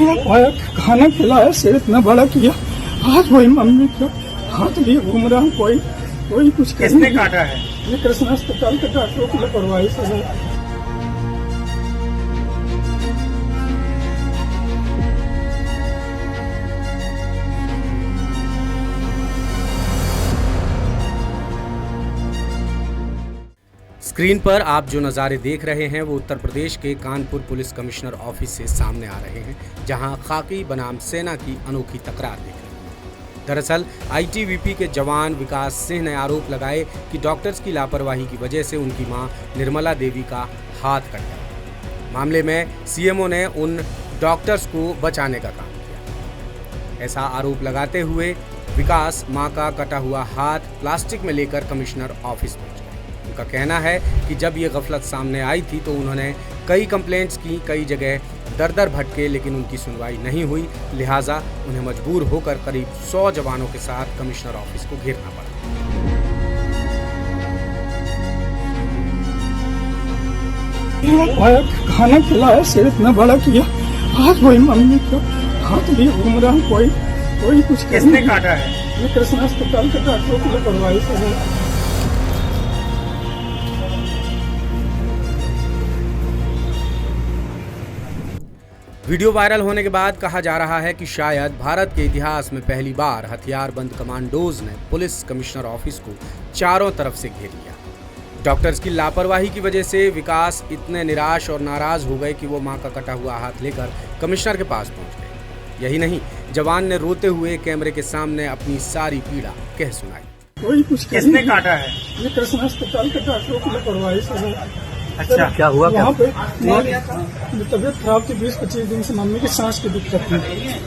खाना खिलाया, सिर इतना बड़ा किया, हाथ वही मम्मी का हाथ लिए घूम रहा हूँ, कोई कुछ किसने काटा है? ये कृष्णा अस्पताल के डॉक्टरों की लापरवाही से है। स्क्रीन पर आप जो नज़ारे देख रहे हैं वो उत्तर प्रदेश के कानपुर पुलिस कमिश्नर ऑफिस से सामने आ रहे हैं, जहां खाकी बनाम सेना की अनोखी तकरार दिख रही है। दरअसल आईटीबीपी के जवान विकास सिंह ने आरोप लगाए कि डॉक्टर्स की लापरवाही की वजह से उनकी मां निर्मला देवी का हाथ कट गया। मामले में सीएमओ ने उन डॉक्टर्स को बचाने का काम किया। ऐसा आरोप लगाते हुए विकास मां का कटा हुआ हाथ प्लास्टिक में लेकर कमिश्नर ऑफिस पहुंचे। उनका कहना है कि जब ये गफलत सामने आई थी तो उन्होंने कई कंप्लेंट्स की, कई जगह दर भटके, लेकिन उनकी सुनवाई नहीं हुई। लिहाजा उन्हें मजबूर होकर करीब 100 जवानों के साथ कमिश्नर ऑफिस को घेरना पड़ा। खाना खिलाया, सिर इतना बड़ा किया, हाथ वही मम्मी का हाथ लिए घूम रहा हूँ, कोई कुछ किसने काटा है? ये कृष्णा अस्पताल के डॉक्टरों की लापरवाही से है। वीडियो वायरल होने के बाद कहा जा रहा है कि शायद भारत के इतिहास में पहली बार हथियारबंद कमांडोज ने पुलिस कमिश्नर ऑफिस को चारों तरफ से घेर लिया। डॉक्टर्स की लापरवाही की वजह से विकास इतने निराश और नाराज हो गए कि वो मां का कटा हुआ हाथ लेकर कमिश्नर के पास पहुंच गए। यही नहीं, जवान ने रोते हुए कैमरे के सामने अपनी सारी पीड़ा कह सुनाई। कोई कुछ किसने काटा है? ये कृष्णा अस्पताल के डॉक्टरों की लापरवाही से है। अच्छा, क्या हुआ? वहाँ पे तबियत खराब थी, 20-25 दिन से मम्मी की सांस की दिक्कत थी।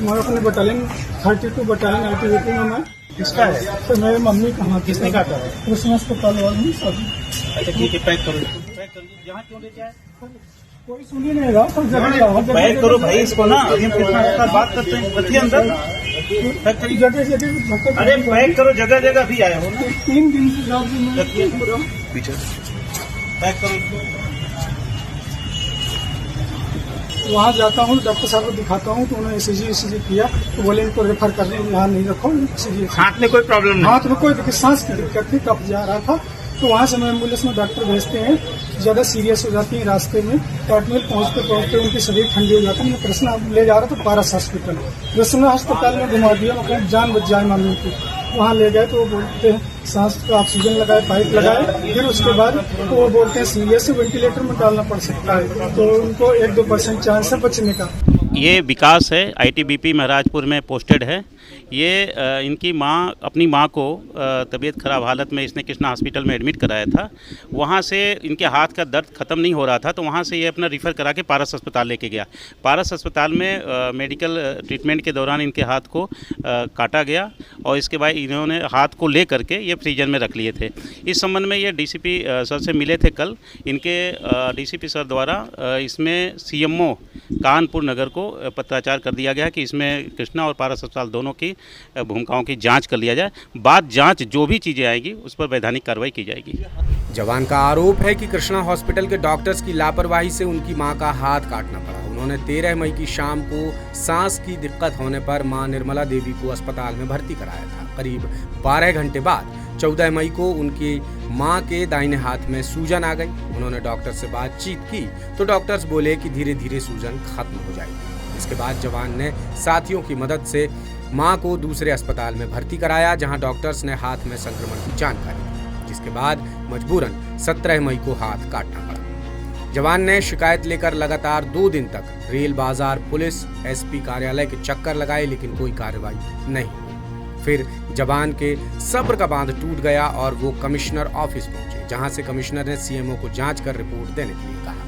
मैं अपने बटालियन 32 बटालियन आईटीबीपी में मैं किसका है? तो मेरे मम्मी का हाथ किसने काटा है? कृष्णा अस्पताल वाले सब। अच्छा ठीक है, पैक करो जहाँ क्यों ले जाए, कोई सुन ही नहीं रहा। सब पैक करो भाई इसको ना, अभी हम कितना बात करते हैं, रखिए अंदर, जगह अरे पैक करो, जगह जगह भी आए हो ना, 3 दिन से पीछे पैक करो इसको। वहाँ जाता हूँ, डॉक्टर साहब को दिखाता हूँ तो उन्होंने ईसीजी किया तो बोले इनको रेफर करने, यहाँ नहीं रखो। हाथ में कोई प्रॉब्लम नहीं? हाथ में कोई सांस की दिक्कत थी, कब जा रहा था तो वहाँ से मैं एम्बुलेंस में डॉक्टर भेजते हैं, ज्यादा सीरियस हो जाती है रास्ते में, काटमेल पहुँचते उनकी शरीर ठंडी हो जाती है। मैं कृष्णा ले जा रहा था पारस हॉस्पिटल, कृष्णा अस्पताल में घुमा दिया, मतलब जान बच जाए मम्मी की। वहाँ ले गए तो वो बोलते हैं सांस का ऑक्सीजन लगाए, पाइप लगाए, फिर उसके बाद तो वो बोलते हैं सीरियस है, वेंटिलेटर में डालना पड़ सकता है, तो उनको 1-2% चांस है बचने का। ये विकास है, आईटीबीपी महराजपुर में पोस्टेड है। ये इनकी माँ, अपनी माँ को तबीयत ख़राब हालत में इसने कृष्णा हॉस्पिटल में एडमिट कराया था। वहाँ से इनके हाथ का दर्द ख़त्म नहीं हो रहा था तो वहाँ से ये अपना रिफ़र करा के पारस अस्पताल लेके गया। पारस अस्पताल में मेडिकल ट्रीटमेंट के दौरान इनके हाथ को काटा गया और इसके बाद इन्होंने हाथ को ले करके ये फ्रीजर में रख लिए थे। इस संबंध में ये डीसीपी सर से मिले थे कल। इनके डीसीपी सर द्वारा इसमें सीएमओ कानपुर नगर को पत्राचार कर दिया गया कि इसमें कृष्णा और पारस अस्पताल दोनों की भूमिकाओं की जांच कर लिया जाए। बाद जांच जो भी चीज़ें आएगी उस पर वैधानिक कार्रवाई की जाएगी। जवान का आरोप है कि कृष्णा हॉस्पिटल के डॉक्टर्स की लापरवाही से उनकी मां का हाथ काटना पड़ा। उन्होंने 13 मई की शाम को सांस की दिक्कत होने पर मां निर्मला देवी को अस्पताल में भर्ती कराया था। करीब 12 घंटे बाद 14 मई को उनकी मां के दाहिने हाथ में सूजन आ गई। उन्होंने डॉक्टर से बातचीत की तो डॉक्टर्स बोले कि धीरे धीरे सूजन खत्म हो जाएगी। इसके बाद जवान ने साथियों की मदद से मां को दूसरे अस्पताल में भर्ती कराया, जहां डॉक्टर्स ने हाथ में संक्रमण की जानकारी दी, जिसके बाद मजबूरन 17 मई को हाथ काटना पड़ा। जवान ने शिकायत लेकर लगातार 2 दिन तक रेल बाजार, पुलिस, एसपी कार्यालय के चक्कर लगाए, लेकिन कोई कार्रवाई नहीं हुई। फिर जवान के सब्र का बांध टूट गया और वो कमिश्नर ऑफिस पहुंचे, जहां से कमिश्नर ने सीएमओ को जांच कर रिपोर्ट देने के लिए कहा।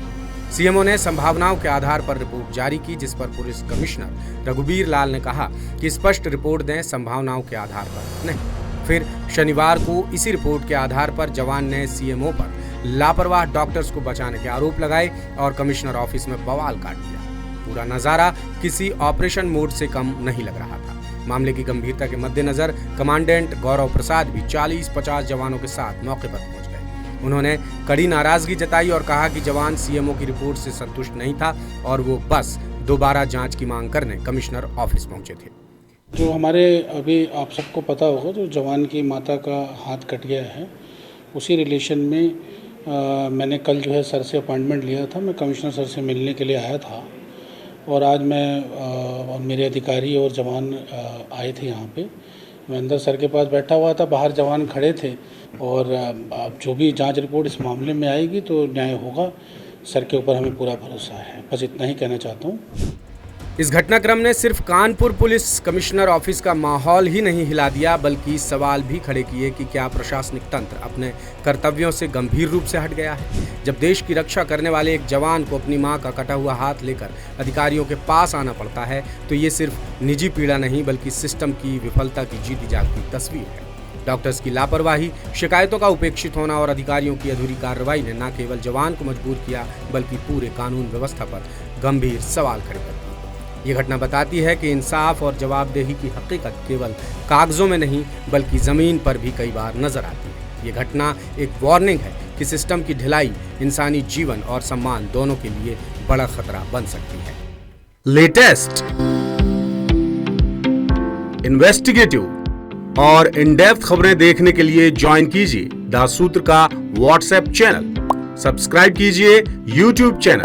सीएमओ ने संभावनाओं के आधार पर रिपोर्ट जारी की, जिस पर पुलिस कमिश्नर रघुबीर लाल ने कहा कि स्पष्ट रिपोर्ट दें, संभावनाओं के आधार पर नहीं। फिर शनिवार को इसी रिपोर्ट के आधार पर जवान ने सीएमओ पर लापरवाह डॉक्टर्स को बचाने के आरोप लगाए और कमिश्नर ऑफिस में बवाल काट दिया। पूरा नजारा किसी ऑपरेशन मोड से कम नहीं लग रहा था। मामले की गंभीरता के मद्देनजर कमांडेंट गौरव प्रसाद भी 40-50 जवानों के साथ मौके पर पहुंच गए। उन्होंने कड़ी नाराजगी जताई और कहा कि जवान सीएमओ की रिपोर्ट से संतुष्ट नहीं था और वो बस दोबारा जांच की मांग करने कमिश्नर ऑफिस पहुंचे थे। जो हमारे अभी आप सबको पता होगा, जो जवान की माता का हाथ कट गया है, उसी रिलेशन में मैंने कल जो है सर से अपॉइंटमेंट लिया था। मैं कमिश्नर सर से मिलने के लिए आया था और आज मैं और मेरे अधिकारी और जवान आए थे यहाँ पे। मैं अंदर सर के पास बैठा हुआ था, बाहर जवान खड़े थे और अब जो भी जांच रिपोर्ट इस मामले में आएगी तो न्याय होगा। सर के ऊपर हमें पूरा भरोसा है। बस इतना ही कहना चाहता हूँ। इस घटनाक्रम ने सिर्फ कानपुर पुलिस कमिश्नर ऑफिस का माहौल ही नहीं हिला दिया, बल्कि सवाल भी खड़े किए कि क्या प्रशासनिक तंत्र अपने कर्तव्यों से गंभीर रूप से हट गया है। जब देश की रक्षा करने वाले एक जवान को अपनी मां का कटा हुआ हाथ लेकर अधिकारियों के पास आना पड़ता है तो ये सिर्फ निजी पीड़ा नहीं बल्कि सिस्टम की विफलता की जीती जागती तस्वीर है। डॉक्टर्स की लापरवाही, शिकायतों का उपेक्षित होना और अधिकारियों की अधूरी कार्रवाई ने न केवल जवान को मजबूर किया बल्कि पूरे कानून व्यवस्था पर गंभीर सवाल खड़े कर दिए। ये घटना बताती है कि इंसाफ और जवाबदेही की हकीकत केवल कागजों में नहीं बल्कि जमीन पर भी कई बार नजर आती है। ये घटना एक वार्निंग है कि सिस्टम की ढिलाई इंसानी जीवन और सम्मान दोनों के लिए बड़ा खतरा बन सकती है। लेटेस्ट, इन्वेस्टिगेटिव और इन डेप्थ खबरें देखने के लिए ज्वाइन कीजिए द सूत्र का व्हाट्सएप चैनल, सब्सक्राइब कीजिए यूट्यूब चैनल,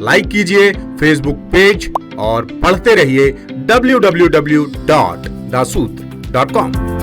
लाइक कीजिए फेसबुक पेज और पढ़ते रहिए www.dasootra.com।